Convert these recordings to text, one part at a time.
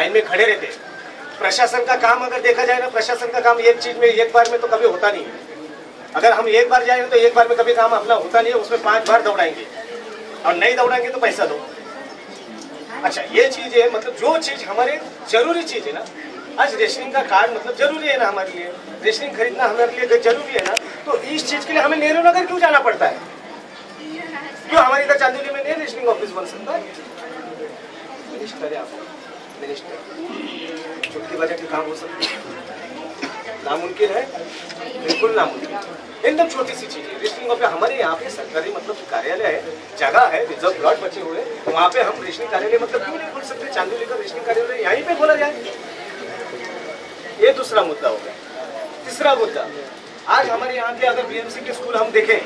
Line में खड़े रहते हैं। प्रशासन का काम अगर देखा जाए ना, प्रशासन का काम एक चीज में एक बार में तो कभी होता नहीं है। अगर हम एक बार जाएंगे तो एक बार में कभी काम अपना होता नहीं है, उसमें 5 बार दौड़ाएंगे और नहीं दौड़ाएंगे तो पैसा दो। अच्छा, ये चीज है, मतलब जो चीज हमारे जरूरी चीज है ना, आज रेशनिंग का कार्ड मतलब जरूरी है ना हमारे लिए, रेशनिंग खरीदना हमारे लिए जरूरी है ना, तो इस चीज के लिए हमें नेहरू नगर क्यों जाना पड़ता है? क्यों हमारे इधर चांदोली में नहीं रेशनिंग ऑफिस बन सकता है? मिनिस्टर है आप, मिनिस्टर चुटकी बजा के काम हो सकता है? नामुमकिन है, बिल्कुल नामुमकिन। एकदम छोटी सी चीज है रेशनिंग ऑफिस। हमारे यहाँ पे सरकारी मतलब कार्यालय है, जगह है, रिजर्व प्लॉट बचे हुए, वहाँ पे हम रेशनिंग कार्यालय मतलब क्यों नहीं खोल सकते? चांदोली का रेशनिंग कार्यालय यहीं पे खोला जाए। ये दूसरा मुद्दा हो गया। तीसरा मुद्दा, आज हमारे यहाँ के अगर बीएमसी के स्कूल हम देखें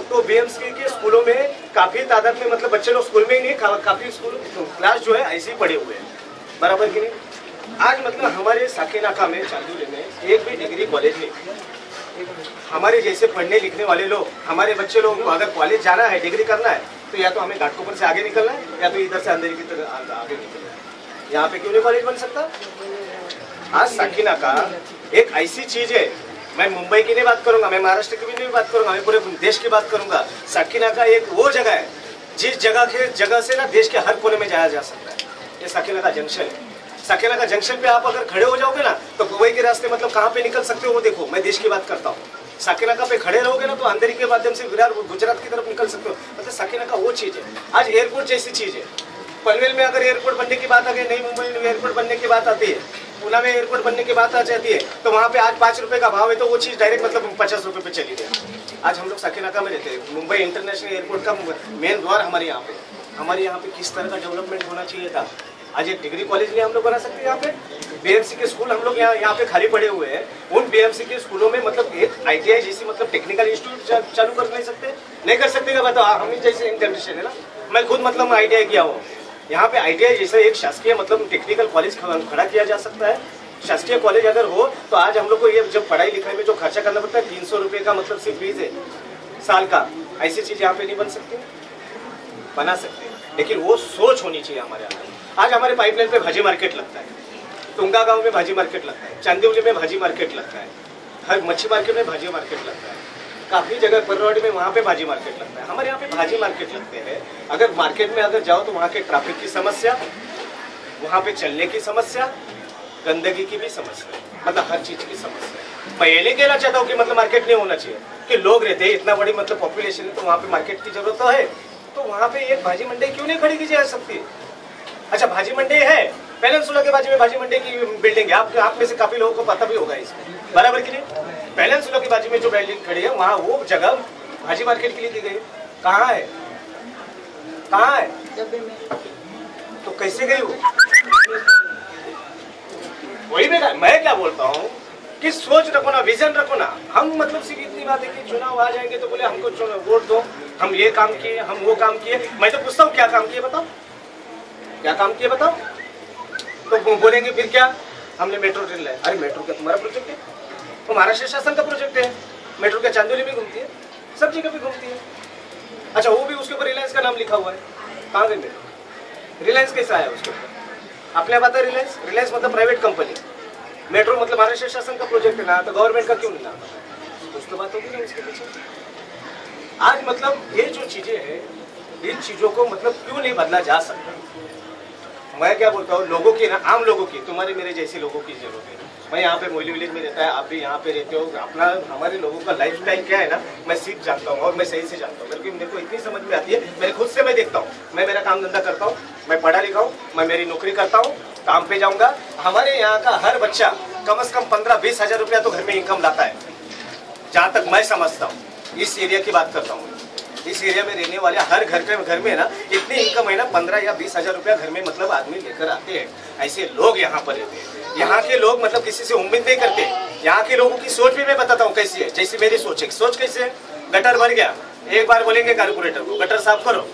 तो बीएमसी के स्कूलों में काफी तादाद में मतलब बच्चे लोग स्कूल में ही नहीं, काफी स्कूल क्लास जो है ऐसे ही पड़े हुए हैं, बराबर की नहीं। आज मतलब हमारे साकेनाका में, चांदोली में एक भी डिग्री कॉलेज नहीं। हमारे जैसे पढ़ने लिखने वाले लोग, हमारे बच्चे लोगों को अगर कॉलेज जाना है, डिग्री करना है, तो या तो हमें घाटकोपर से आगे निकलना है या तो इधर से अंधेरी की तरफ आगे निकलना है। यहाँ पे क्यों नहीं कॉलेज बन सकता? आज साकेनाका एक ऐसी चीज है, मैं मुंबई की नहीं बात करूंगा, मैं महाराष्ट्र की भी नहीं बात करूंगा, मैं पूरे देश की बात करूंगा। साकेनाका एक वो जगह है जिस जगह से ना देश के हर कोने में जाया जा सकता है। ये साकेनाका जंक्शन है। साकेनाका जंक्शन पे आप अगर खड़े हो जाओगे ना तो मुंबई के रास्ते मतलब कहाँ पे निकल सकते हो वो देखो। मैं देश की बात करता हूँ। साकेनाका पे खड़े रहोगे ना तो अंधेरी के माध्यम से विरार गुजरात की तरफ निकल सकते हो। मतलब साकेनाका वो चीज है। आज एयरपोर्ट जैसी चीज है। पनवेल में अगर एयरपोर्ट बनने की बात आ गई, नई मुंबई में एयरपोर्ट बनने की बात आती है, पुणे में एयरपोर्ट बनने की बात आ जाती है, तो वहाँ पे आज 5 रुपए का भाव है तो वो चीज डायरेक्ट मतलब 50 रुपए पे चली गई। आज हम लोग साकेनाका में रहते हैं। मुंबई इंटरनेशनल एयरपोर्ट का मेन द्वार हमारे यहाँ पे। हमारे यहाँ पे किस तरह का डेवलपमेंट होना चाहिए था। आज एक डिग्री कॉलेज भी हम लोग बना सकते हैं। यहाँ पे बीएमसी के स्कूल हम लोग यहाँ पे खाली पड़े हुए हैं। उन बीएमसी के स्कूलों में मतलब एक आईटीआई जैसी मतलब टेक्निकल इंस्टीट्यूट चालू कर नहीं सकते? नहीं कर सकते क्या बताओ? हम ही जैसे जनरेशन है ना, मैं खुद मतलब आईटीआई किया हूँ। यहाँ पे आईटीआई जैसा एक शासकीय मतलब टेक्निकल कॉलेज खड़ा किया जा सकता है। शासकीय कॉलेज अगर हो तो आज हम लोग को ये जब पढ़ाई लिखाई में जो खर्चा करना पड़ता है 300 रुपये का मतलब सिर्फ फीस है साल का, ऐसी चीज यहाँ पे नहीं बन सकती? बना सकते हैं, लेकिन वो सोच होनी चाहिए हमारे यहाँ। आज हमारे पाइपलाइन पे भाजी मार्केट लगता है, तुंगा गांव में भाजी मार्केट लगता है, चांदोली में भाजी मार्केट लगता है, हर मच्छी मार्केट में भाजी मार्केट लगता है, काफी जगह पररोड में वहाँ पे भाजी मार्केट लगता है। हमारे यहाँ पे भाजी मार्केट लगते हैं। अगर मार्केट में अगर जाओ तो वहाँ के ट्रैफिक की समस्या, वहाँ पे चलने की समस्या, गंदगी की भी समस्या, मतलब हर चीज की समस्या। मैं ये नहीं कहना चाहता हूँ कि मतलब मार्केट नहीं होना चाहिए, कि लोग रहते हैं इतना बड़ी मतलब पॉपुलेशन है तो वहाँ पे मार्केट की जरूरत तो है, तो वहाँ पे एक भाजी मंडी क्यों नहीं खड़ी की जा सकती? अच्छा, भाजी मंडी है, पैलेंसुला के बाजू में भाजी मंडी की बिल्डिंग है, आप में से काफी लोगों को पता भी होगा इसमें, बराबर की नहीं? पैलेंसुला के बाजू में जो बिल्डिंग खड़ी है वहाँ वो जगह भाजी मार्केट के लिए दी गई। कहाँ है? कहाँ है? तो कैसे गई वो? वही मैं क्या बोलता हूँ कि सोच रखो ना, विजन रखो ना। हम मतलब सिर्फ इतनी बात है कि चुनाव आ जाएंगे तो बोले हमको वोट दो, हम ये काम किए, हम वो काम किए। मैं तो पूछता हूँ क्या काम किए बताओ, क्या काम किए बताओ? तो बोलेंगे फिर क्या, हमने मेट्रो ट्रेन लाया। अरे मेट्रो क्या तुम्हारा प्रोजेक्ट है? तो महाराष्ट्र शासन का प्रोजेक्ट है। मेट्रो क्या चांदोली में घूमती है? सब जगह पे घूमती है। अच्छा, वो भी उसके ऊपर रिलायंस का नाम लिखा हुआ है। कहाँ गई मेट्रो? रिलायंस कैसा आया उसके ऊपर? आपने पता रिलायंस, रिलायंस मतलब प्राइवेट कंपनी, मेट्रो मतलब महाराष्ट्र शासन का प्रोजेक्ट है ना, तो गवर्नमेंट का क्यों नहीं नाम? कुछ तो बात होगी ना इसके पीछे। आज मतलब ये जो चीजें हैं, इन चीजों को मतलब क्यों नहीं बदला जा सकता? मैं क्या बोलता हूँ, लोगों की ना, आम लोगों की, तुम्हारे मेरे जैसे लोगों की जरूरत है। मैं यहाँ पे मोइली विलेज में रहता है, आप भी यहाँ पे रहते हो। अपना हमारे लोगों का लाइफ स्टाइल क्या है ना, मैं सीख जानता हूँ और मैं सही से जानता हूँ, क्योंकि मेरे को इतनी समझ में आती है। मेरे खुद से मैं देखता हूँ, मैं मेरा काम धंधा करता हूँ, मैं पढ़ा लिखा हूँ, मैं मेरी नौकरी करता हूँ, काम पे जाऊँगा। हमारे यहाँ का हर बच्चा कम से कम 15-20 हज़ार रुपया तो घर में इनकम लाता है, जहाँ तक मैं समझता हूँ। इस एरिया की बात करता हूँ, इस एरिया में रहने वाले हर घर में ना इतनी इनकम है ना, 15 या 20 हज़ार रुपया घर में मतलब आदमी लेकर आते हैं। ऐसे लोग यहाँ पर रहते हैं। यहाँ के लोग मतलब किसी से उम्मीद नहीं करते। यहाँ के लोगों की सोच भी मैं बताता हूँ कैसी है। जैसी मेरी सोच है, सोच कैसे है? गटर भर गया, एक बार बोलेंगे कारपोरेटर को गटर साफ करो,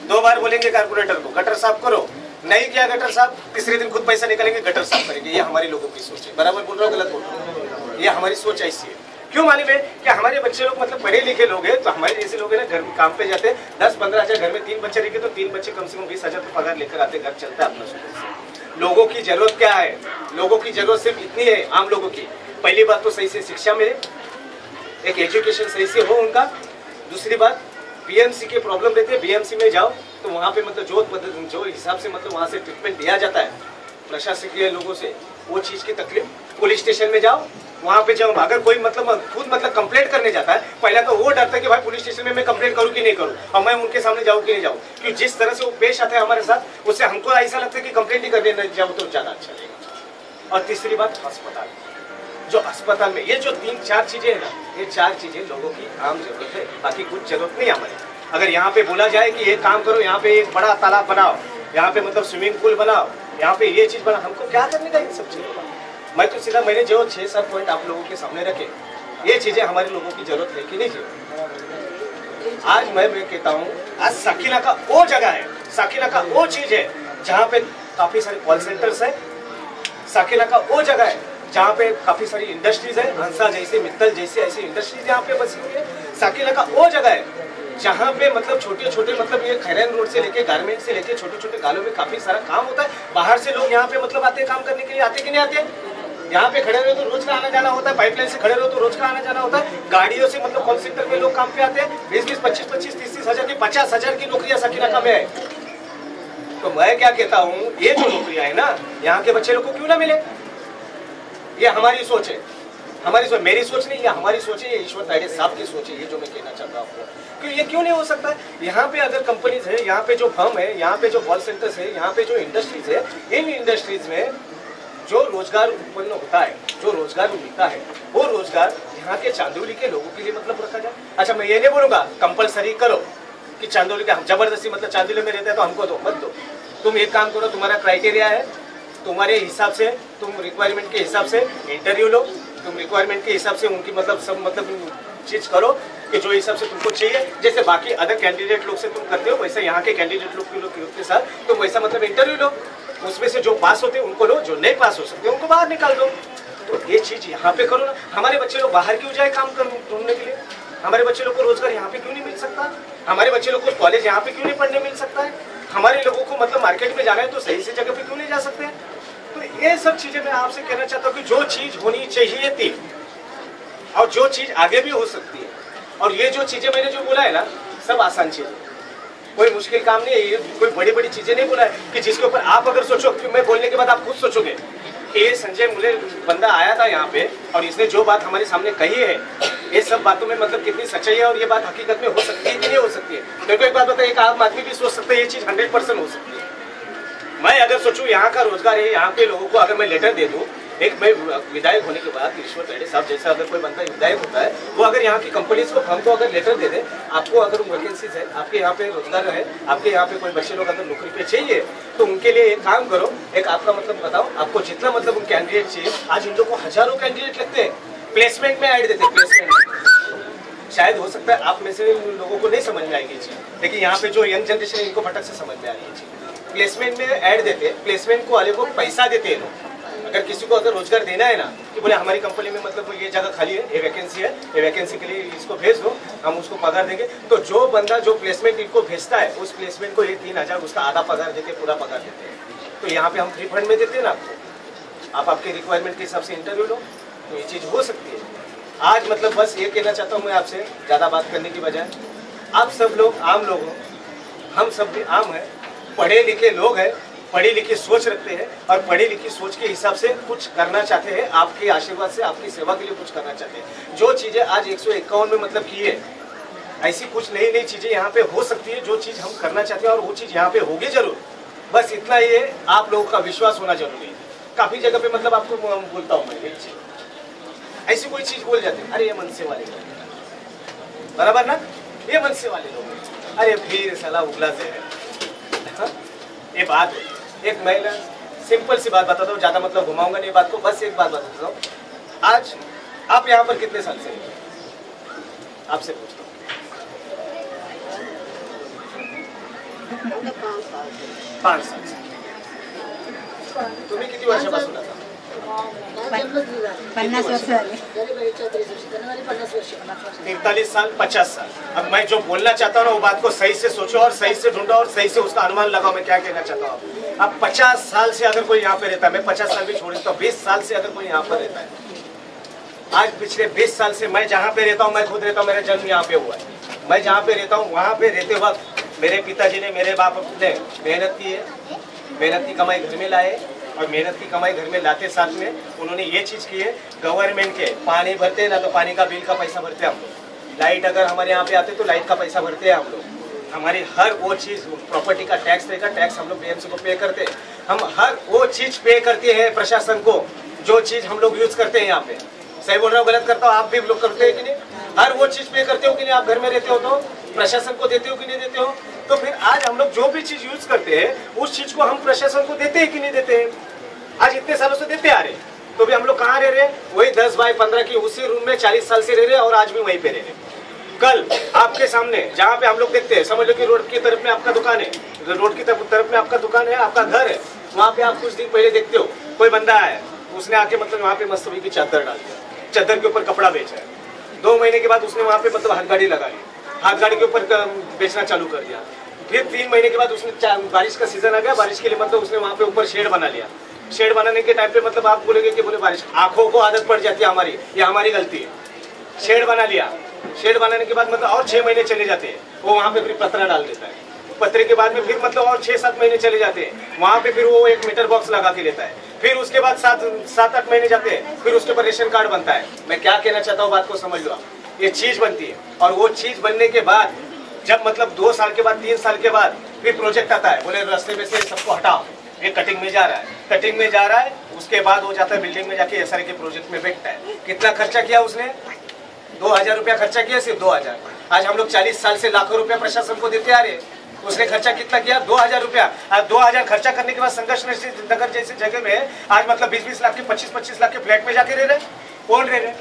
2 बार बोलेंगे कारपोरेटर को गटर साफ करो, नहीं किया गटर साफ, तीसरे दिन खुद पैसा निकालेंगे गटर साफ करेंगे। ये हमारे लोगों की सोच है। बराबर बोल रहा हूँ, गलत बोल रहा हूँ? ये हमारी सोच ऐसी है। क्यों मालूम है कि हमारे बच्चे लोग मतलब पढ़े लिखे लोग हैं, तो हमारे जैसे लोग हैं ना, घर में काम पे जाते हैं, 10-15 हज़ार, घर में 3 बच्चे रखे तो 3 बच्चे कम से कम 20 हज़ार तो पगार लेकर आते, घर चलता है अपना सुबह से। लोगों की जरूरत क्या है? लोगों की जरूरत सिर्फ इतनी है, आम लोगों की। पहली बात तो सही से शिक्षा मिले, एक एजुकेशन सही से हो उनका। दूसरी बात, बीएमसी के प्रॉब्लम रहती है, बीएमसी में जाओ तो वहाँ पे मतलब जो हिसाब से मतलब वहाँ से ट्रीटमेंट दिया जाता है प्रशासकीय लोगों से, वो चीज़ की तकलीफ। पुलिस स्टेशन में जाओ, वहाँ पे जब अगर कोई खुद कंप्लेंट करने जाता है, पहला तो वो डरता है कि भाई पुलिस स्टेशन में मैं कंप्लेंट करूँ कि नहीं करूँ, और मैं उनके सामने जाऊँ कि नहीं जाऊँ, क्योंकि जिस तरह से वो पेश आते हैं हमारे साथ, उससे हमको ऐसा लगता है कि कंप्लेंट ही करने नहीं जाऊँ तो ज़्यादा अच्छा लगेगा। और तीसरी बात, अस्पताल। जो अस्पताल में ये जो 3-4 चीज़ें हैं ना, ये 4 चीज़ें लोगों की आम जरूरत है, बाकी कुछ जरूरत नहीं हमारी। अगर यहाँ पे बोला जाए कि ये काम करो, यहाँ पे एक बड़ा तालाब बनाओ, यहाँ पे मतलब स्विमिंग पूल बनाओ, यहाँ पे ये चीज़ बनाओ, हमको क्या करने का इन सब चीज़ों का? मैं तो सीधा मैंने जो 6-7 पॉइंट आप लोगों के सामने रखे, ये चीज़ें हमारे लोगों की जरूरत है कि नहीं जी? आज मैं कहता हूँ, आज साकिना का वो जगह है, साकिना का वो चीज़ है जहाँ पे काफ़ी सारे कॉल सेंटर्स है, साकिना का वो जगह है जहाँ पे काफ़ी सारी इंडस्ट्रीज है, हंसा जैसे, मित्तल जैसे ऐसी इंडस्ट्रीज यहाँ पे बसी हुई है। साकिना का वो जगह है जहाँ पे मतलब छोटे मतलब ये खैरन रोड से लेके गारमेंट से लेके छोटे गालों में काफ़ी सारा काम होता है। बाहर से लोग यहाँ पे मतलब आते हैं काम करने के लिए, आते कि नहीं आते? यहाँ पे खड़े रहो तो रोज का आना जाना होता है, पाइपलाइन से खड़े रहो तो रोज का आना जाना होता है। गाड़ियों से मतलब कॉल सेंटर में लोग काम पे आते हैं। 20-20, 25-25, 30-30 हज़ार की, 50 हज़ार की नौकरियां साकिना का में है। तो मैं क्या कहता हूँ, ये जो नौकरियां है ना, यहाँ के बच्चे लोग को क्यों ना मिले? ये हमारी सोच है, हमारी सोच, मेरी सोच नहीं, ये हमारी सोच है, ये ईश्वर तायडे साहब की सोच है, ये जो मैं कहना चाहता हूँ आपको। क्यों ये क्यों नहीं हो सकता है? यहाँ पे अगर कंपनीज है, यहाँ पे जो फर्म है, यहाँ पे जो कॉल सेंटर्स है, यहाँ पे जो इंडस्ट्रीज है, इन इंडस्ट्रीज में जो रोजगार उत्पन्न होता है, जो रोजगार मिलता है, वो रोजगार यहाँ के चांदोली के लोगों के लिए मतलब रखा जाए। अच्छा, मैं ये नहीं बोलूँगा कंपलसरी करो कि चांदोली के हम जबरदस्ती मतलब चांदोली में रहते हैं तो हमको दो, मत दो। तुम एक काम करो, तुम्हारा क्राइटेरिया है, तुम्हारे हिसाब से, तुम रिक्वायरमेंट के हिसाब से इंटरव्यू लो, तुम रिक्वायरमेंट के हिसाब से उनकी मतलब सब मतलब चीज करो कि जो हिसाब से तुमको चाहिए। जैसे बाकी अदर कैंडिडेट लोग से तुम करते हो, वैसे यहाँ के कैंडिडेट लोग के साथ तुम वैसा मतलब इंटरव्यू लो, उसमें से जो पास होते हैं उनको लो, जो नहीं पास हो सकते उनको बाहर निकाल दो। तो ये चीज यहाँ पे करो ना। हमारे बच्चे लोग बाहर क्यों जाए काम ढूंढने के लिए? हमारे बच्चे लोग को रोजगार यहाँ पे क्यों नहीं मिल सकता? हमारे बच्चे लोग को कॉलेज यहाँ पे क्यों नहीं पढ़ने मिल सकता है? हमारे लोगों को मतलब मार्केट में जाना है तो सही से जगह पे क्यों नहीं जा सकते? तो ये सब चीजें मैं आपसे कहना चाहता हूँ कि जो चीज होनी चाहिए थी और जो चीज आगे भी हो सकती है, और ये जो चीजें मैंने जो बोला है ना, सब आसान चीज है, कोई मुश्किल काम नहीं है। ये कोई बड़ी बड़ी चीजें नहीं बोला है कि जिसके ऊपर आप अगर सोचो, मैं बोलने के बाद आप खुद सोचोगे कि ये संजय मुले बंदा आया था यहाँ पे और इसने जो बात हमारे सामने कही है, ये सब बातों में मतलब कितनी सच्चाई है और ये बात हकीकत में हो सकती है कि नहीं हो सकती है। मेरे को एक बात बताइए, एक आम आदमी भी सोच सकता है ये चीज 100% हो सकती है। मैं अगर सोचूं यहाँ का रोजगार है, यहाँ के लोगों को अगर मैं लेटर दे दूं, एक मैं विधायक होने के बाद ईश्वर तायडे साहब जैसा अगर कोई बंदा विधायक होता है, वो अगर यहाँ की कंपनीज को हमको अगर लेटर दे दे, आपको अगर वैकेंसीज है, आपके यहाँ पे रोजगार है, आपके यहाँ पे कोई बच्चे लोग अगर नौकरी पे चाहिए, तो उनके लिए एक काम करो, एक आपका मतलब बताओ, आपको जितना मतलब उन कैंडिडेट चाहिए, आज इन लोगों को हजारों कैंडिडेट लगते हैं, प्लेसमेंट में ऐड देते हैं, प्लेसमेंट। शायद हो सकता है आप में से लोगों को नहीं समझ में आएगी चीज, लेकिन यहाँ पे जो यंग जनरेशन है इनको फटक से समझ में आ रही है चीज। प्लेसमेंट में ऐड देते हैं, प्लेसमेंट को वाले को पैसा देते हैं लोग। अगर किसी को अगर रोजगार देना है ना, कि बोले हमारी कंपनी में मतलब ये जगह खाली है, ये वैकेंसी है, ये वैकेंसी के लिए इसको भेज दो, हम उसको पगार देंगे। तो जो बंदा जो प्लेसमेंट इनको भेजता है, उस प्लेसमेंट को ये 3,000 उसका आधा पगार देते, पूरा पगार देते हैं। तो यहाँ पे हम फ्री फंड में देते हैं ना आपको, आप आपके रिक्वायरमेंट के हिसाब से इंटरव्यू लो, तो ये चीज़ हो सकती है। आज मतलब बस ये कहना चाहता हूँ मैं आपसे, ज़्यादा बात करने की बजाय, आप सब लोग आम लोग हो, हम सब भी आम हैं, पढ़े लिखे लोग हैं, पढ़ी लिखी सोच रखते हैं और पढ़ी लिखी सोच के हिसाब से कुछ करना चाहते हैं, आपके आशीर्वाद से, आपकी सेवा के लिए कुछ करना चाहते हैं। जो चीज़ें आज 151 में मतलब की है, ऐसी कुछ नई नई चीज़ें यहाँ पे हो सकती है, जो चीज़ हम करना चाहते हैं और वो चीज़ यहाँ पे होगी जरूर। बस इतना ये आप लोगों का विश्वास होना जरूरी है। काफ़ी जगह पे मतलब आपको बोलता हूँ मैं, ऐसी कोई चीज़ बोल जाते हैं, अरे ये मनसे वाले लोग, बराबर ना, ये मनसे वाले लोग, अरे फिर साला उगला से है। ये बात है, एक महिला सिंपल सी बात बताता हूँ, ज़्यादा मतलब घुमाऊंगा नहीं बात को, बस एक बात बताता हूँ। आज आप यहाँ पर कितने साल से हैं? आपसे पूछता हूँ। 5 साल से। तुम्ही किती वर्षापासून आता? 50 वर्ष झाले। 43 साल, 50 साल। अब मैं जो बोलना चाहता हूँ ना, वो बात को सही से सोचो और सही से ढूंढो और सही से उसका अनुमान लगाओ मैं क्या कहना चाहता हूँ। अब 50 साल से अगर कोई यहाँ पे रहता है, मैं 50 साल भी छोड़ देता हूँ, 20 साल से अगर कोई यहाँ पर रहता है, आज पिछले 20 साल से मैं जहाँ पे रहता हूँ, मैं खुद रहता हूँ, मेरा जन्म यहाँ पे हुआ है, मैं जहाँ पे रहता हूँ वहाँ पे रहते वक्त मेरे पिताजी ने, मेरे बाप ने मेहनत की है, मेहनत की कमाई घर में लाए, और मेहनत की कमाई घर में लाते साथ में उन्होंने ये चीज़ की है, गवर्नमेंट के पानी भरते हैं ना, तो पानी का बिल का पैसा भरते हैं हम लोग, लाइट अगर हमारे यहाँ पे आते तो लाइट का पैसा भरते हैं हम लोग, हमारी हर वो चीज़, प्रॉपर्टी का टैक्स रहेगा, टैक्स हम लोग बीएमसी को पे करते हैं, हम हर वो चीज़ पे करते हैं प्रशासन को, जो चीज़ हम लोग यूज़ करते हैं यहाँ पे। सही बोल रहा हूँ, गलत करता हूँ? आप भी लोग करते हैं कि नहीं? हर वो चीज़ पे करते हो कि नहीं? आप घर में रहते हो तो प्रशासन को देते हो कि नहीं देते हो? तो फिर आज हम लोग जो भी चीज़ यूज़ करते हैं उस चीज़ को हम प्रशासन को देते हैं कि नहीं देते हैं? आज इतने सालों से देते आ रहे, तो भी हम लोग कहाँ रह रहे हैं? वही 10 बाय 15 की उसी रूम में 40 साल से रह रहे, और आज भी वहीं पे रह रहे। कल आपके सामने जहाँ पे हम लोग देखते हैं, समझ लो कि रोड की तरफ में आपका दुकान है, रोड की तरफ में आपका दुकान है, आपका घर है, वहाँ पे आप कुछ दिन पहले देखते हो कोई बंदा है, उसने आके मतलब वहाँ पे मस्तबी की चादर डाल दिया, चादर के ऊपर कपड़ा बेचा है, 2 महीने के बाद उसने वहाँ पे मतलब हाथ गाड़ी लगा ली, हाथ गाड़ी के ऊपर बेचना चालू कर दिया, फिर 3 महीने के बाद उसने, बारिश का सीजन आ गया, बारिश के लिए मतलब उसने वहाँ पे ऊपर शेड बना लिया, शेड बनाने के टाइम पे मतलब आप बोलेंगे कि बोले बारिश, आंखों को आदत पड़ जाती है हमारी, ये हमारी गलती है। शेड बना लिया, शेड बनाने के बाद मतलब और 6 महीने चले जाते हैं, वो वहाँ पे फिर पतरा डाल देता है, पतरे के बाद में फिर मतलब और 6-7 महीने चले जाते हैं, वहाँ पे फिर वो एक मीटर बॉक्स लगा के लेता है, फिर उसके बाद 7-8 महीने जाते हैं, फिर उसके ऊपर रेशन कार्ड बनता है। मैं क्या कहना चाहता हूँ, बात को समझ लो आप, ये चीज बनती है, और वो चीज बनने के बाद जब मतलब 2 साल के बाद 3 साल के बाद फिर प्रोजेक्ट आता है, बोले रास्ते में से सबको हटाओ, ये कटिंग में जा रहा है, कटिंग में जा रहा है, उसके बाद वो जाता है बिल्डिंग में जाके एसआरए के प्रोजेक्ट में बैठता है। कितना खर्चा किया उसने? 2000 रुपया खर्चा किया, सिर्फ 2000। आज हम लोग 40 साल से लाखों रुपया प्रशासन को देते आ रहे, उसने खर्चा कितना किया? 2000 रुपया। आज 2000 खर्चा करने के बाद संघर्ष नगर जैसी जगह में आज मतलब 20-20 लाख के 25-25 लाख के फ्लैट में जाके रह रहे। कौन रह रहे?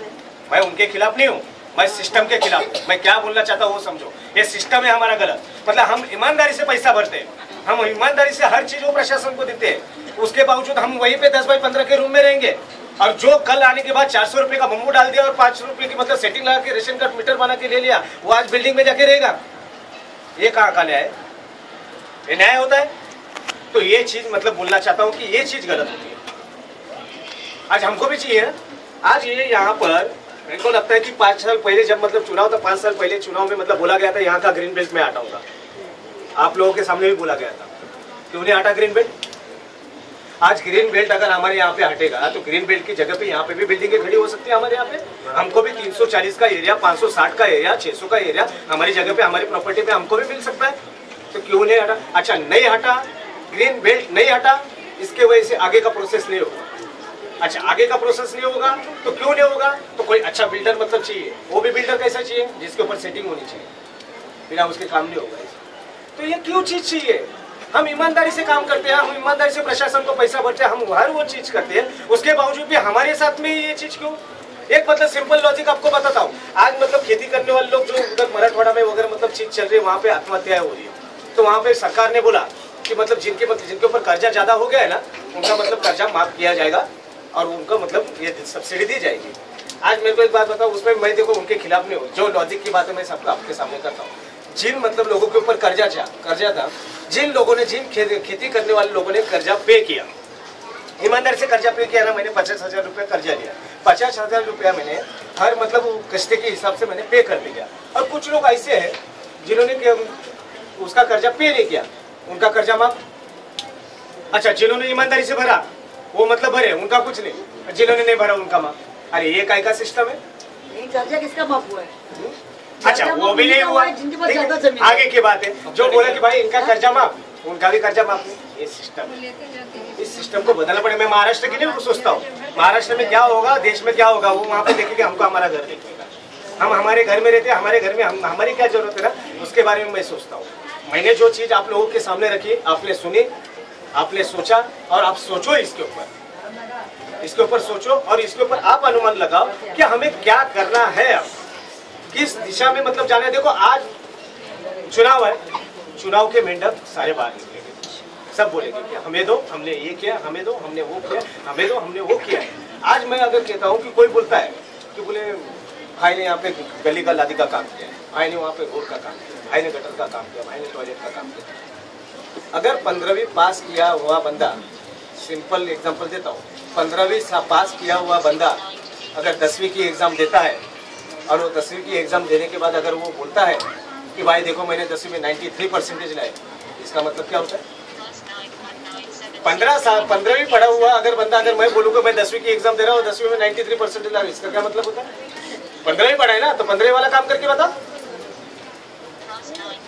मैं उनके खिलाफ नहीं हूँ, मैं सिस्टम के खिलाफ हूँ। मैं क्या बोलना चाहता हूँ वो समझो, ये सिस्टम है हमारा गलत। मतलब हम ईमानदारी से पैसा भरते हैं, हम ईमानदारी से हर चीज वो प्रशासन को देते हैं, उसके बावजूद हम वहीं पे 10 बाय 15 के रूम में रहेंगे, और जो कल आने के बाद 400 रुपए का बम्बू डाल दिया और 5 रुपए की मतलब सेटिंग लगा के रेशन कार्ड मीटर बना के ले लिया, वो आज बिल्डिंग में जाके रहेगा। ये कहाँ का न्याय? ये न्याय होता है? तो ये चीज मतलब बोलना चाहता हूँ कि ये चीज गलत होती है। आज हमको भी चाहिए, आज ये यहाँ पर मेरे को लगता है कि 5 साल पहले जब मतलब चुनाव था, 5 साल पहले चुनाव में मतलब बोला गया था यहाँ का ग्रीन बेल्ट में हटाऊंगा, आप लोगों के सामने भी बोला गया था, क्यों नहीं हटा ग्रीन बेल्ट? आज ग्रीन बेल्ट अगर हमारे यहाँ पे हटेगा तो ग्रीन बेल्ट की जगह पे यहाँ पे भी बिल्डिंगें खड़ी हो सकती है हमारे यहाँ पे। हमको भी 340 का एरिया, 560 का एरिया, 600 का एरिया हमारी जगह पे, हमारी प्रॉपर्टी पे हमको भी मिल सकता है, तो क्यों नहीं हटा? अच्छा नहीं हटा, ग्रीन बेल्ट नहीं हटा, इसके वजह से आगे का प्रोसेस नहीं होगा। अच्छा आगे का प्रोसेस नहीं होगा तो क्यों नहीं होगा? तो कोई अच्छा बिल्डर मतलब चाहिए, वो भी बिल्डर कैसा चाहिए? जिसके ऊपर सेटिंग होनी चाहिए, बिना उसके काम नहीं होगा। तो ये क्यों चीज चाहिए? हम ईमानदारी से काम करते हैं, हम ईमानदारी से प्रशासन को पैसा भरते हैं, हम हर वो चीज करते हैं, उसके बावजूद भी हमारे साथ में ये चीज क्यों? एक मतलब सिंपल लॉजिक आपको बताता हूँ। आज मतलब खेती करने वाले लोग जो उधर मराठवाड़ा में वगैरह मतलब चीज चल रही है, वहाँ पे आत्महत्याएं हो रही है, तो वहाँ पे सरकार ने बोला कि मतलब जिनके ऊपर कर्जा ज्यादा हो गया है ना, उनका मतलब कर्जा माफ किया जाएगा और उनका मतलब ये सब्सिडी दी जाएगी। आज मेरे को एक बात बताओ, उसमें मैं देखो उनके खिलाफ नहीं हूँ, जो लॉजिक की बात है मैं सबका आपके सामने करता हूँ। जिन मतलब लोगों के ऊपर कर्जा था, जिन लोगों ने, जिन खेती करने वाले लोगों ने कर्जा पे किया, ईमानदारी से कर्जा पे किया ना, मैंने 50,000 रुपया कर्जा लिया, 50,000 रुपया मैंने हर मतलब किस्ते के हिसाब से मैंने पे कर दिया। और कुछ लोग ऐसे हैं जिन्होंने उसका कर्जा पे नहीं किया, उनका कर्जा माफ। अच्छा जिन्होंने ईमानदारी से भरा वो मतलब भरे, उनका कुछ नहीं, जिन्होंने नहीं भरा उनका माफ। अरे ये काय का सिस्टम है? कर्जा किसका माफ हुआ है? अच्छा वो भी नहीं हुआ, आगे की बात है। जो बोला कि भाई इनका कर्जा माफ, उनका भी कर्जा माफ नहीं। ये सिस्टम, इस सिस्टम को बदलना पड़ेगा। मैं महाराष्ट्र की नहीं सोचता हूँ, महाराष्ट्र में क्या होगा, देश में क्या होगा, वो वहाँ पे देखेंगे, हमको हमारा घर देखने का। हम हमारे घर में रहते हैं, हमारे घर में हमारी क्या जरूरत है ना, उसके बारे में मैं सोचता हूँ। मैंने जो चीज आप लोगों के सामने रखी, आपने सुनी, आपने सोचा, और आप सोचो इसके ऊपर सोचो, और इसके ऊपर आप अनुमान लगाओ कि हमें क्या करना है, अब किस दिशा में मतलब जाना है। देखो आज चुनाव है, चुनाव के मेंढक सारे बाहर निकलेंगे, सब बोलेंगे कि हमें दो, हमने ये किया, हमें दो, हमने वो किया, हमें दो, हमने वो किया। आज मैं अगर कहता हूँ कि कोई बोलता है कि बोले भाई ने यहाँ पे गली का लादी का काम किया, भाई ने वहाँ पे रोड का काम किया, भाई ने गटर का काम किया, भाई ने टॉयलेट का काम किया, अगर 15वीं पास किया हुआ बंदा, सिंपल एग्जांपल देता हूँ, 15वीं पास किया हुआ बंदा अगर 10वीं की एग्ज़ाम देता है और वो 10वीं की एग्ज़ाम देने के बाद अगर वो बोलता है कि भाई देखो मैंने 10वीं में 93% लाए, इसका मतलब क्या होता है? 15वीं पढ़ा हुआ अगर बंदा, अगर मैं बोलूँगा मैं 10वीं की एग्ज़ाम दे रहा हूँ, 10वीं में 93% ला रहा हूँ, इसका क्या मतलब होता है? 15वीं पढ़ा है ना, तो 15वीं वाला काम करके बता।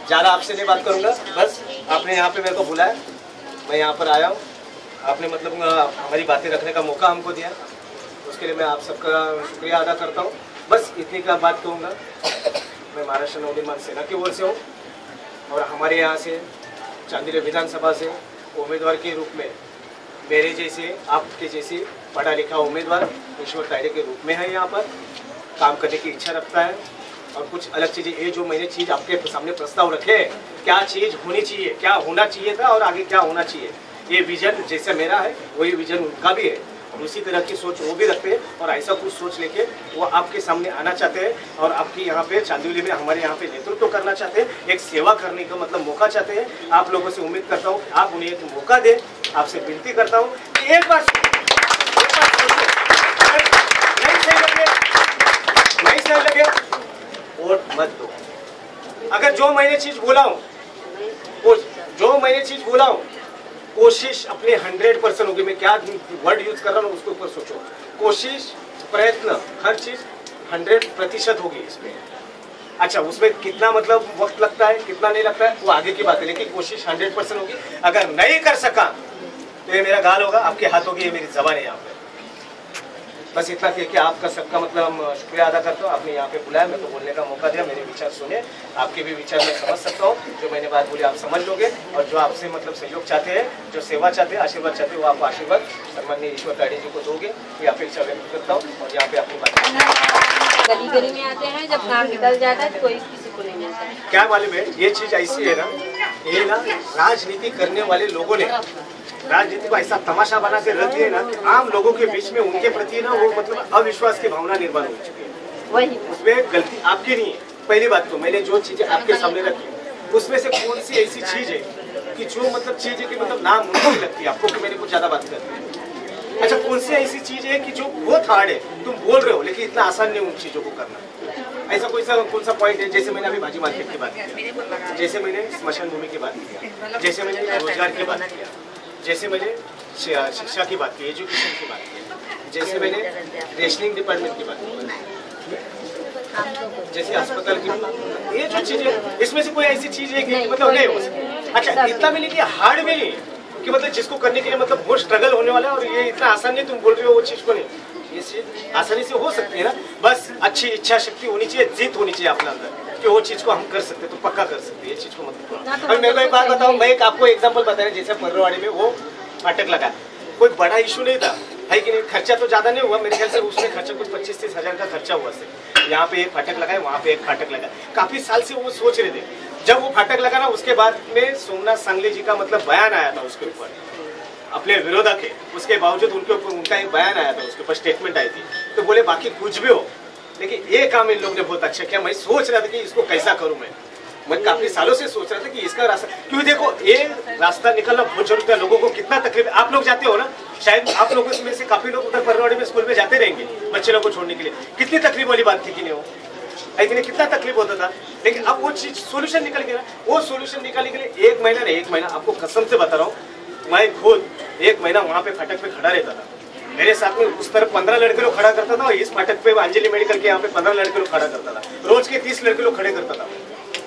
ज़्यादा आपसे नहीं बात करूँगा, बस आपने यहाँ पे मेरे को बुलाया, मैं यहाँ पर आया हूँ, आपने मतलब हमारी बातें रखने का मौका हमको दिया, उसके लिए मैं आप सबका शुक्रिया अदा करता हूँ। बस इतनी का बात कहूँगा। मैं महाराष्ट्र नवनिर्माण सेना की ओर से हूँ और हमारे यहाँ से चांदील विधानसभा से उम्मीदवार के रूप में मेरे जैसे, आपके जैसे पढ़ा लिखा उम्मीदवार ईश्वर तायडे के रूप में है, यहाँ पर काम करने की इच्छा रखता है। और कुछ अलग चीज़ें, ये जो मैंने चीज़ आपके सामने प्रस्ताव रखे, क्या चीज़ होनी चाहिए, क्या होना चाहिए था और आगे क्या होना चाहिए, ये विजन जैसे मेरा है वही विजन उनका भी है और उसी तरह की सोच वो भी रखते हैं और ऐसा कुछ सोच लेके वो आपके सामने आना चाहते हैं और आपकी यहाँ पे चांदीवली में हमारे यहाँ पे नेतृत्व करना चाहते हैं, एक सेवा करने का मतलब मौका चाहते हैं। आप लोगों से उम्मीद करता हूँ आप उन्हें एक मौका दें। आपसे विनती करता हूँ कि एक बार नहीं सही लगे वोट मत दो। अगर जो मैंने चीज बोला हूँ, कोशिश अपने 100% होगी। मैं क्या वर्ड यूज कर रहा हूँ उसके ऊपर सोचो। कोशिश, प्रयत्न, हर चीज 100% होगी इसमें। अच्छा, उसमें कितना मतलब वक्त लगता है, कितना नहीं लगता है, वो आगे की बात है, लेकिन कोशिश 100% होगी। अगर नहीं कर सका तो ये मेरा गाल होगा, आपके हाथ होगी, ये मेरी जबान है यहाँ पे। बस इतना कह के आपका सबका मतलब शुक्रिया अदा करता हूँ। आपने यहाँ पे बुलाया, मेरे को बोलने का मौका दिया, मेरे विचार सुने। आपके भी विचार मैं समझ सकता हूँ, जो मैंने बात बोली आप समझ लोगे और जो आपसे मतलब सहयोग चाहते हैं, जो सेवा चाहते हैं, आशीर्वाद चाहते हैं, वो आप आशीर्वाद सम्माननीय ईश्वर तायडे जी को दोगे, ये अपेक्षा व्यक्त करता हूँ। और यहाँ पे अपनी बात गली गली में आते हैं, जब काम निकल जाता है तो कोई किसी को नहीं आता है। क्या मालूम है, ये चीज ऐसी है ना, ये ना राजनीति करने वाले लोगों ने राजनीति को ऐसा तमाशा बना के रख दिया ना, आम लोगों के बीच में उनके प्रति ना वो मतलब अविश्वास की भावना निर्माण हो चुकी है। वही उसमें गलती आपकी नहीं है। पहली बात तो मैंने जो चीजें आपके सामने रखी उसमें से कौन सी ऐसी चीज है कि जो मतलब चीज है कि मतलब नाम मुमकिन लगती है आपको कि मैंने कुछ ज्यादा बात कर दी। अच्छा, कौन सी ऐसी चीज है कि जो बहुत हार्ड है, तुम बोल रहे हो लेकिन इतना आसान नहीं उन चीजों को करना। ऐसा कौन सा पॉइंट है? जैसे मैंने अभी भाजी मार्केट की बात किया, जैसे मैंने स्मशान भूमि की बात किया, जैसे मैंने रोजगार की बात किया, जैसे मैंने शिक्षा की बात की, एजुकेशन की बात की, जैसे मैंने रेशनिंग डिपार्टमेंट की बात की, जैसे अस्पताल की, ये जो चीजें, इसमें से कोई ऐसी चीज है कि मतलब नहीं हो सकती। अच्छा, इतना भी नहीं कि हार्ड में नहीं कि मतलब जिसको करने के लिए मतलब बहुत स्ट्रगल होने वाला है और ये इतना आसान नहीं तुम बोल रहे हो वो चीज को नहीं, ये चीज आसानी से हो सकती है ना। बस अच्छी इच्छा शक्ति होनी चाहिए, जीत होनी चाहिए अपने अंदर कि वो चीज को हम कर सकते, तो पक्का कर सकते, ये चीज को मतलब। अब मेरे को एक बात बताऊं, मैं एक आपको एग्जांपल बता रहा, जैसे पर्रवाड़ी में वो फाटक लगा, कोई बड़ा इशू नहीं था, है कि नहीं? खर्चा तो ज्यादा नहीं हुआ, मेरे ख्याल से उसमें खर्चा कुछ 25-30 हजार का खर्चा हुआ से। यहाँ पे एक फाटक लगा है, वहाँ पे एक फाटक लगा। काफी साल से वो सोच रहे थे। जब वो फाटक लगा ना, उसके बाद में सोमनाथ सांगले जी का मतलब बयान आया था उसके ऊपर, अपने विरोधक है, उसके बावजूद उनके ऊपर उनका एक बयान आया था, उसके ऊपर स्टेटमेंट आई थी। तो बोले बाकी कुछ भी हो, लेकिन ये काम इन लोगों ने बहुत अच्छा किया। मैं सोच रहा था कि इसको कैसा करूं मैं काफी सालों से सोच रहा था कि इसका रास्ता, क्योंकि देखो ये रास्ता निकलना बहुत जरूरी है। लोगों को कितना तकलीफ, आप लोग जाते हो ना, शायद आप लोगों में से काफी लोग उधर परवाड़ी में स्कूल में जाते रहेंगे बच्चे लोगों को छोड़ने के लिए। कितनी तकलीफ वाली बात थी कि नहीं हो, लेकिन कितना तकलीफ होता था, लेकिन अब वो चीज सोल्यूशन निकल गया। वो सोल्यूशन निकालने के लिए एक महीना आपको कसम से बता रहा हूँ, मैं खुद 1 महीना वहाँ पे फाटक पे खड़ा रहता था। मेरे साथ में उस तरफ 15 लड़के लोग खड़ा करता था और इस फाटक पे अंजलि मेडिकल के यहाँ पे 15 लड़के लोग खड़ा करता था। रोज के 30 लड़के लोग खड़े करता था।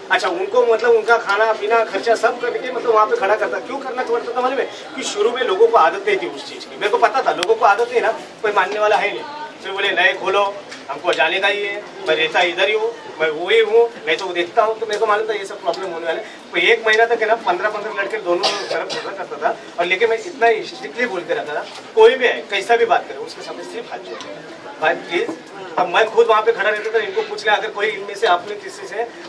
अच्छा, उनको मतलब उनका खाना पीना खर्चा सब करके मतलब वहाँ पे खड़ा करता। क्यों करना पड़ता था मालूम है? कि शुरू में लोगों को आदत नहीं थी उस चीज की। मेरे को पता था लोगों को आदत है ना, कोई मानने वाला है नहीं। फिर बोले नए खोलो, हमको जाने का ही है, मैं रहता इधर ही हूँ, मैं वो ही हूँ, मैं तो देखता हूँ। तो मेरे को मालूम था ये सब प्रॉब्लम होने वाले। तो 1 महीना तक है ना 15 लड़के दोनों तरफ झगड़ा करता था। और लेकिन मैं इतना स्ट्रिक्टली बोलते रहता था, कोई भी है कैसा भी बात करे उसके सामने सिर्फ हाथ जोड़ो भाई प्लीज। अब मैं खुद वहाँ पे खड़ा रहता था, इनको पूछ लिया अगर कोई इनमें से आपने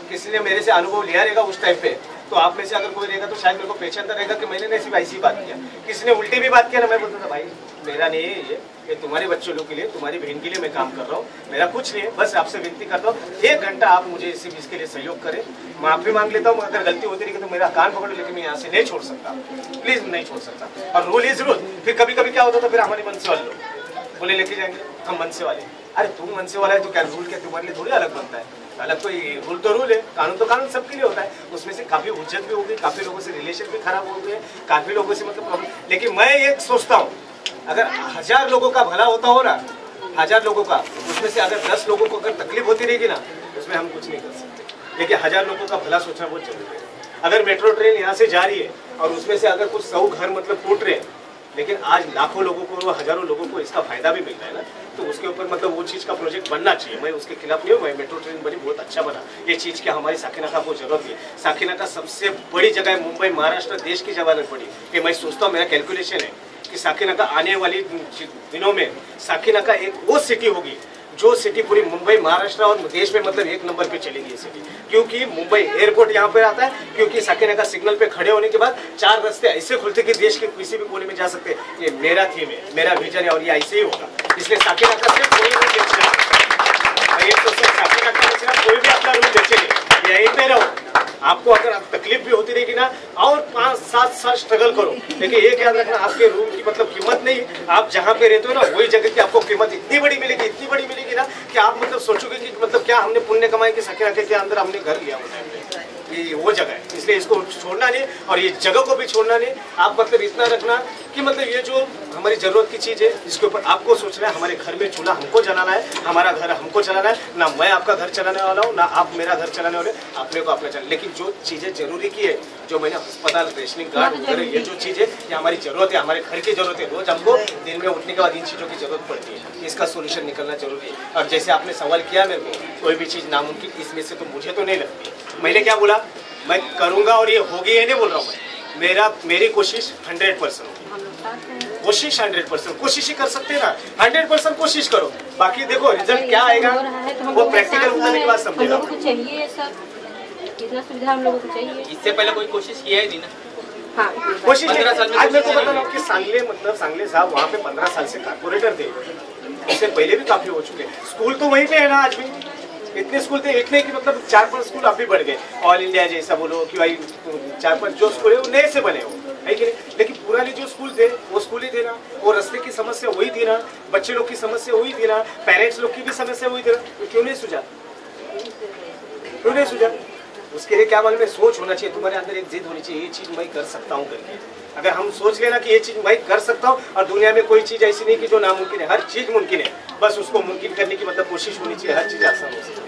किसी ने मेरे से अनुभव लिया रहेगा उस टाइम पे, तो आप में से अगर कोई रहेगा तो शायद मेरे को पहचानता रहेगा कि मैंने नहीं सिर्फ ऐसी बात किया। किसी ने उल्टी भी बात किया ना, मैं बोलता था भाई मेरा नहीं है ये, ये तुम्हारे बच्चों लोग के लिए, तुम्हारी बहन के लिए मैं काम कर रहा हूँ, मेरा कुछ नहीं है, बस आपसे विनती करता हूँ 1 घंटा आप मुझे इसके लिए सहयोग करें। माफी मांग लेता हूँ, अगर गलती होती रही तो मेरा कान पकड़ो, लेकिन मैं यहाँ से नहीं छोड़ सकता, प्लीज नहीं छोड़ सकता। और रूल इज रूल। फिर कभी कभी क्या होता था, फिर हमारे मनसे वाले लोग बोले लेके जाएंगे, हम मनसे वाले, अरे तुम मनसे वाला है तो क्या रूल क्या तुम्हारे लिए थोड़ी अलग बनता है? अलग कोई रूल तो रूल है, कानून तो कानून सबके लिए होता है। उसमें से काफी उज्जत भी होगी, काफी लोगों से रिलेशन भी खराब हो गए, काफी लोगों से मतलब प्रॉब्लम। लेकिन मैं ये सोचता हूँ, अगर 1000 लोगों का भला होता हो ना, 1000 लोगों का, उसमें से अगर 10 लोगों को अगर तकलीफ होती रहेगी ना, उसमें हम कुछ नहीं कर सकते। लेकिन 1000 लोगों का भला सोचना बहुत जरूरी है। अगर मेट्रो ट्रेन यहाँ से जा रही है और उसमें से अगर कुछ 100 घर मतलब टूट रहे हैं, लेकिन आज लाखों लोगों को, हजारों लोगों को इसका फायदा भी मिल रहा है ना, तो उसके ऊपर मतलब वो चीज़ का प्रोजेक्ट बनना चाहिए। मैं उसके खिलाफ नहीं हूँ, मैं मेट्रो ट्रेन बनी, बहुत अच्छा बना। ये चीज़ की हमारी साकिनाका को जरूरत है। साकिनाका सबसे बड़ी जगह है, मुंबई, महाराष्ट्र, देश की जगह बड़ी। ये मैं सोचता हूँ, मेरा कैलकुलेशन है कि साकिनाका आने वाली दिनों में साकिनाका एक वो सिटी होगी जो सिटी पूरी मुंबई, महाराष्ट्र और देश में मतलब 1 नंबर पे चलेगी ये सिटी। क्योंकि मुंबई एयरपोर्ट यहाँ पे आता है, क्योंकि साकिनाका सिग्नल पे खड़े होने के बाद 4 रास्ते ऐसे खुलते कि देश के किसी भी कोने में जा सकते हैं। ये मेरा थीम है, मेरा विजन है और ये ऐसे ही होगा। इसलिए साकिनाका से कोई भी साकिनाका से कोई भी अपना रूल बेचेंगे, यहीं पे रहो। आपको अगर तकलीफ भी होती रहेगी ना, और 5-7 साल स्ट्रगल करो, लेकिन एक याद रखना, आपके रूम की मतलब कीमत नहीं, आप जहाँ पे रहते हो ना वही जगह की आपको कीमत इतनी बड़ी मिलेगी ना कि आप मतलब सोचोगे कि मतलब क्या हमने पुण्य कमाई कि साकिनाका के अंदर हमने घर लिया होता है। ये वो जगह है, इसलिए इसको छोड़ना नहीं और ये जगह को भी छोड़ना नहीं। आप मतलब इतना रखना कि मतलब ये जो हमारी जरूरत की चीज है, इसके ऊपर आपको सोचना है। हमारे घर में चूल्हा हमको जलाना है, हमारा घर हमको चलाना है, ना मैं आपका घर चलाने वाला हूँ, ना आप मेरा घर चलाने वाले, अपने को अपना चलाना। लेकिन जो चीजें जरूरी की है, जो मैंने अस्पताल, रेशनिंग कार्ड वगैरह, ये जो चीजें ये हमारी जरूरत है, हमारे घर की जरूरत है। रोज हमको दिन में उठने के बाद इन चीजों की जरूरत पड़ती है, इसका सोल्यूशन निकलना जरूरी है। और जैसे आपने सवाल किया मेरे को, कोई भी चीज नामुमकिन, इसमें से तो मुझे तो नहीं लगती। मैंने क्या बोला, मैं करूंगा और ये होगी, ये नहीं बोल रहा हूँ मैं। मेरी कोशिश 100% होगी, कोशिश 100%, कोशिश ही कर सकते हैं ना, 100% कोशिश करो। बाकी देखो रिजल्ट क्या आएगा वो प्रैक्टिकल होने के बाद समझेगा। हम लोगों को चाहिए सब, इतना सुविधा हम लोगों को चाहिए। इससे पहले कोई कोशिश किया ही नहीं ना। हाँ, कोशिश नहीं। आज मेरे को पता ना कि सांगले साहब वहाँ पे 15 साल से कारपोरेटर थे, इससे पहले भी काफी हो चुके। स्कूल तो वहीं पे है ना, आज भी इतने स्कूल थे, इतने कि मतलब 4-5 स्कूल अभी बढ़ गए। ऑल इंडिया जैसा बोलो कि भाई 4-5 जो स्कूल है वो नए से बने हो, है कि नहीं? लेकिन पुराने जो स्कूल थे वो स्कूल ही थे ना, वो रास्ते की समस्या वही थी ना, बच्चे लोग की समस्या वही थी ना, पेरेंट्स लोग की भी समस्या वही थी ना। तो क्यों नहीं सूझा, क्यों नहीं सूझा? उसके लिए क्या मालूम है, सोच होना चाहिए तुम्हारे अंदर, एक जिद होनी चाहिए, ये चीज मैं कर सकता हूँ करके। अगर हम सोच लेना कि ये चीज मैं कर सकता हूँ, और दुनिया में कोई चीज ऐसी नहीं कि जो नामुमकिन है, हर चीज मुमकिन है, बस उसको मुमकिन करने की मतलब कोशिश होनी चाहिए, हर चीज आसान हो सकती है।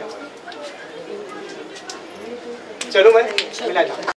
चलो मैं मिला जाऊँ।